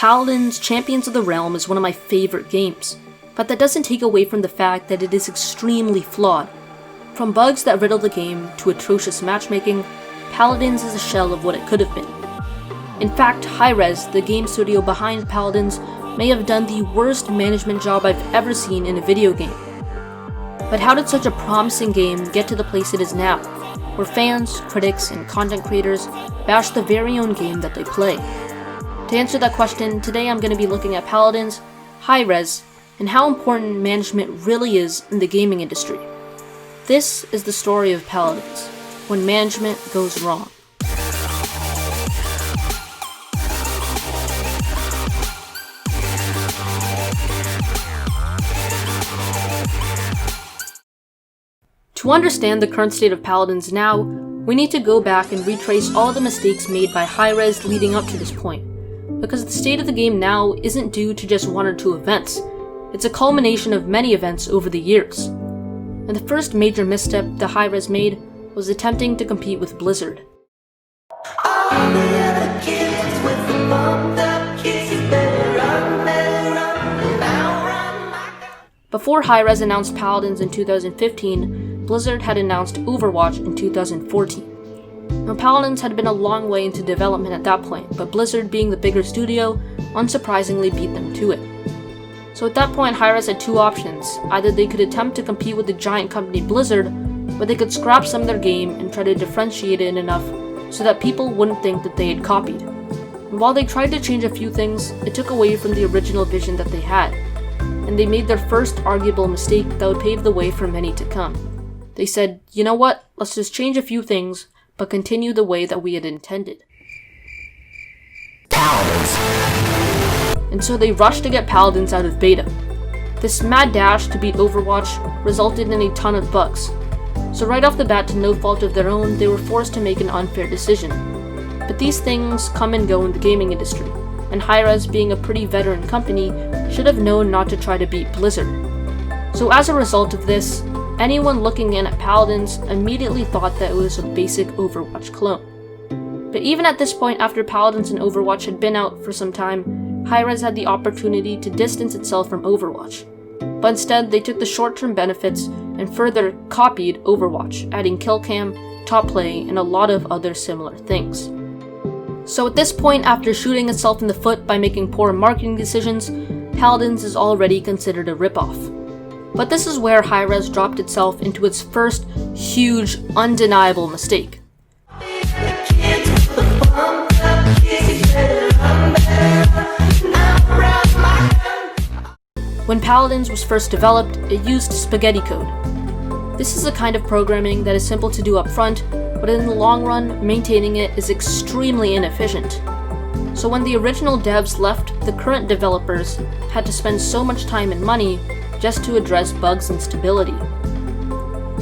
Paladins Champions of the Realm is one of my favorite games, but that doesn't take away from the fact that it is extremely flawed. From bugs that riddle the game to atrocious matchmaking, Paladins is a shell of what it could have been. In fact, hi-rez, the game studio behind Paladins, may have done the worst management job I've ever seen in a video game. But how did such a promising game get to the place it is now, where fans, critics, and content creators bash the very own game that they play? To answer that question, today I'm going to be looking at Paladins, hi-rez, and how important management really is in the gaming industry. This is the story of Paladins, when management goes wrong. To understand the current state of Paladins now, we need to go back and retrace all the mistakes made by hi-rez leading up to this point, because the state of the game now isn't due to just one or two events. It's a culmination of many events over the years. And the first major misstep the hi-rez made was attempting to compete with Blizzard. Before hi-rez announced Paladins in 2015, Blizzard had announced Overwatch in 2014. Now, Paladins had been a long way into development at that point, but Blizzard, being the bigger studio, unsurprisingly beat them to it. So at that point, hi-rez had two options. Either they could attempt to compete with the giant company Blizzard, or they could scrap some of their game and try to differentiate it enough so that people wouldn't think that they had copied. And while they tried to change a few things, it took away from the original vision that they had, and they made their first arguable mistake that would pave the way for many to come. They said, you know what, let's just change a few things, but continue the way that we had intended. Paladins. And so they rushed to get Paladins out of beta. This mad dash to beat Overwatch resulted in a ton of bugs. So right off the bat, to no fault of their own, they were forced to make an unfair decision. But these things come and go in the gaming industry, and hi-rez, being a pretty veteran company, should have known not to try to beat Blizzard. So as a result of this, anyone looking in at Paladins immediately thought that it was a basic Overwatch clone. But even at this point, after Paladins and Overwatch had been out for some time, hi-rez had the opportunity to distance itself from Overwatch. But instead, they took the short-term benefits and further copied Overwatch, adding kill cam, top play, and a lot of other similar things. So at this point, after shooting itself in the foot by making poor marketing decisions, Paladins is already considered a ripoff. But this is where hi-rez dropped itself into its first huge, undeniable mistake. When Paladins was first developed, it used spaghetti code. This is a kind of programming that is simple to do up front, but in the long run, maintaining it is extremely inefficient. So when the original devs left, the current developers had to spend so much time and money just to address bugs and stability.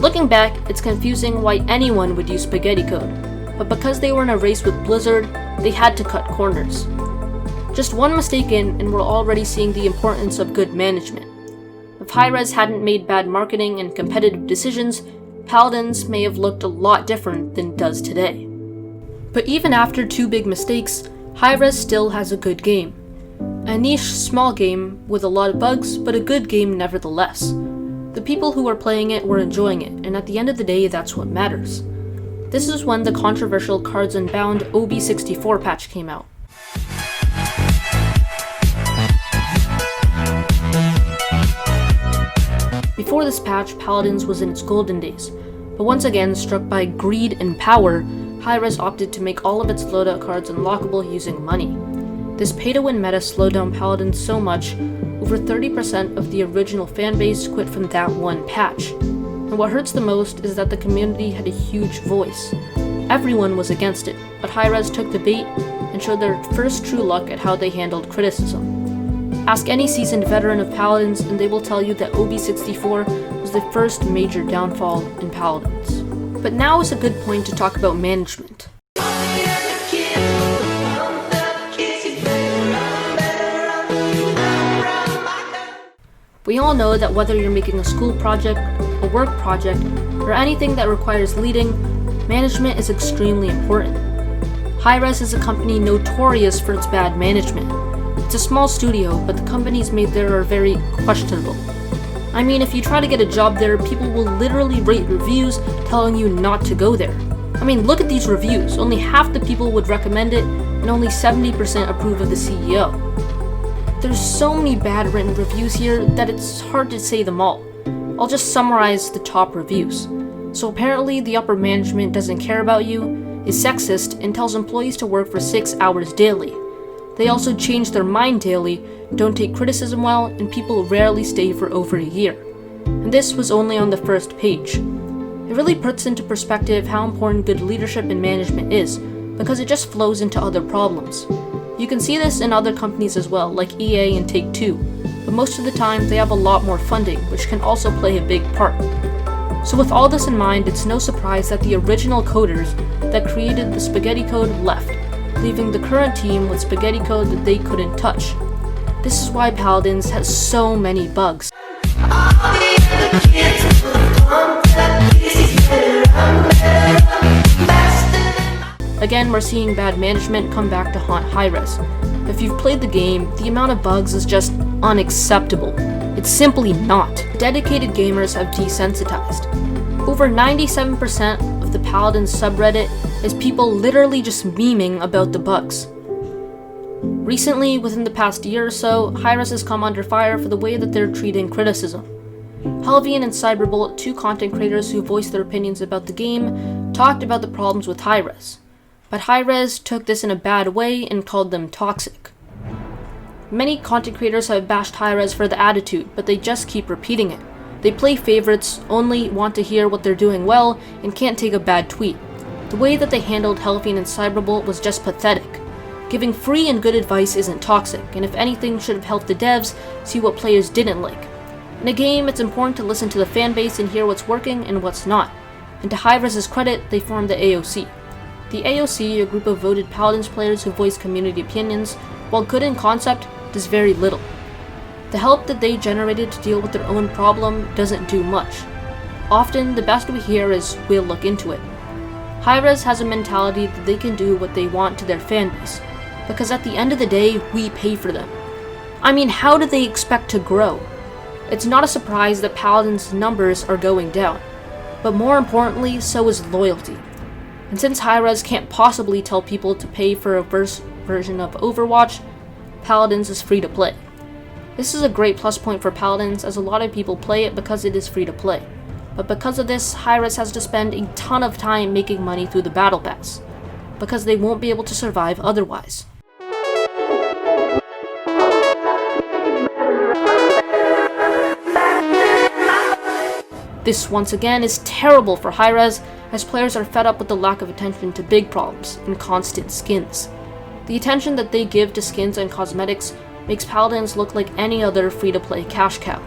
Looking back, it's confusing why anyone would use spaghetti code, but because they were in a race with Blizzard, they had to cut corners. Just one mistake in, and we're already seeing the importance of good management. If hi-rez hadn't made bad marketing and competitive decisions, Paladins may have looked a lot different than it does today. But even after two big mistakes, hi-rez still has a good game. A niche, small game with a lot of bugs, but a good game nevertheless. The people who were playing it were enjoying it, and at the end of the day, that's what matters. This is when the controversial Cards Unbound OB64 patch came out. Before this patch, Paladins was in its golden days, but once again, struck by greed and power, hi-rez opted to make all of its loadout cards unlockable using money. This pay-to-win meta slowed down Paladins so much, over 30% of the original fanbase quit from that one patch. And what hurts the most is that the community had a huge voice. Everyone was against it, but hi-rez took the bait and showed their first true luck at how they handled criticism. Ask any seasoned veteran of Paladins and they will tell you that OB64 was the first major downfall in Paladins. But now is a good point to talk about management. We all know that whether you're making a school project, a work project, or anything that requires leading, management is extremely important. hi-rez is a company notorious for its bad management. It's a small studio, but the companies made there are very questionable. I mean, if you try to get a job there, people will literally rate reviews telling you not to go there. I mean, look at these reviews. Only half the people would recommend it, and only 70% approve of the CEO. There's so many bad written reviews here that it's hard to say them all. I'll just summarize the top reviews. So apparently the upper management doesn't care about you, is sexist, and tells employees to work for 6 hours daily. They also change their mind daily, don't take criticism well, and people rarely stay for over a year. And this was only on the first page. It really puts into perspective how important good leadership and management is, because it just flows into other problems. You can see this in other companies as well, like EA and Take-Two, but most of the time they have a lot more funding, which can also play a big part. So with all this in mind, it's no surprise that the original coders that created the spaghetti code left, leaving the current team with spaghetti code that they couldn't touch. This is why Paladins has so many bugs. Again, we're seeing bad management come back to haunt hi-rez. If you've played the game, the amount of bugs is just unacceptable. It's simply not. Dedicated gamers have desensitized. Over 97% of the Paladins subreddit is people literally just memeing about the bugs. Recently, within the past year or so, hi-rez has come under fire for the way that they're treating criticism. Helvian and Syberbolt, two content creators who voiced their opinions about the game, talked about the problems with hi-rez. But hi-rez took this in a bad way and called them toxic. Many content creators have bashed hi-rez for the attitude, but they just keep repeating it. They play favorites, only want to hear what they're doing well, and can't take a bad tweet. The way that they handled Helvian and Syberbolt was just pathetic. Giving free and good advice isn't toxic, and if anything should have helped the devs see what players didn't like. In a game, it's important to listen to the fanbase and hear what's working and what's not. And to hi-rez's credit, they formed the AOC. The AOC, a group of voted Paladins players who voice community opinions, while good in concept, does very little. The help that they generated to deal with their own problem doesn't do much. Often, the best we hear is, "We'll look into it." Hi-rez has a mentality that they can do what they want to their fanbase, because at the end of the day, we pay for them. I mean, how do they expect to grow? It's not a surprise that Paladins' numbers are going down, but more importantly, so is loyalty. And since hi-rez can't possibly tell people to pay for a version of Overwatch, Paladins is free to play. This is a great plus point for Paladins, as a lot of people play it because it is free to play. But because of this, hi-rez has to spend a ton of time making money through the Battle Pass, because they won't be able to survive otherwise. This once again is terrible for hi-rez, as players are fed up with the lack of attention to big problems and constant skins. The attention that they give to skins and cosmetics makes Paladins look like any other free-to-play cash cow.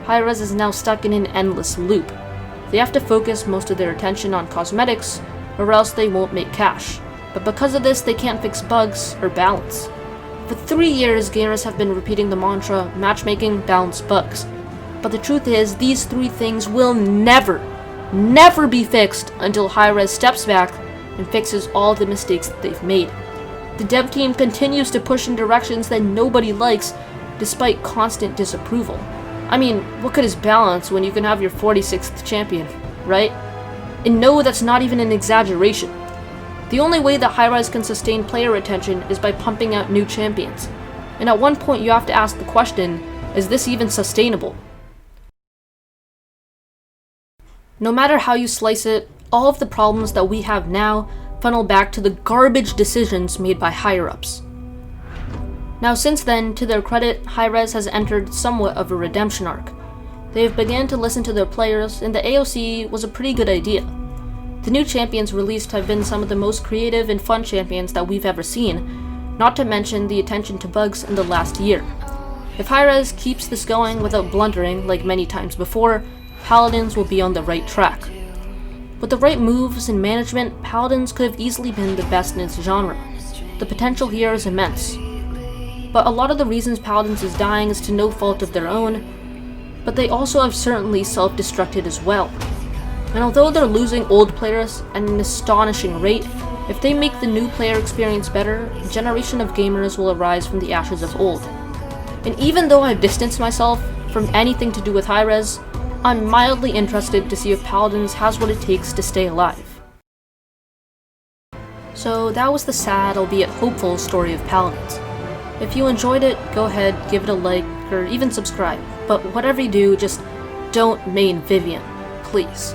Hi-rez is now stuck in an endless loop. They have to focus most of their attention on cosmetics, or else they won't make cash. But because of this, they can't fix bugs or balance. For 3 years, gamers have been repeating the mantra, matchmaking, balance, bugs. But the truth is, these 3 things will never be fixed until hi-rez steps back and fixes all the mistakes that they've made. The dev team continues to push in directions that nobody likes, despite constant disapproval. I mean, what good is balance when you can have your 46th champion, right? And no, that's not even an exaggeration. The only way that hi-rez can sustain player attention is by pumping out new champions. And at one point you have to ask the question, is this even sustainable? No matter how you slice it, all of the problems that we have now funnel back to the garbage decisions made by higher-ups. Now since then, to their credit, hi-rez has entered somewhat of a redemption arc. They have begun to listen to their players, and the AOC was a pretty good idea. The new champions released have been some of the most creative and fun champions that we've ever seen, not to mention the attention to bugs in the last year. If hi-rez keeps this going without blundering like many times before, Paladins will be on the right track. With the right moves and management, Paladins could have easily been the best in its genre. The potential here is immense. But a lot of the reasons Paladins is dying is to no fault of their own, but they also have certainly self-destructed as well. And although they're losing old players at an astonishing rate, If they make the new player experience better, a generation of gamers will arise from the ashes of old. And even though I've distanced myself from anything to do with hi-rez, I'm mildly interested to see if Paladins has what it takes to stay alive. So that was the sad, albeit hopeful, story of Paladins. If you enjoyed it, go ahead, give it a like, or even subscribe. But whatever you do, just don't main Vivian, please.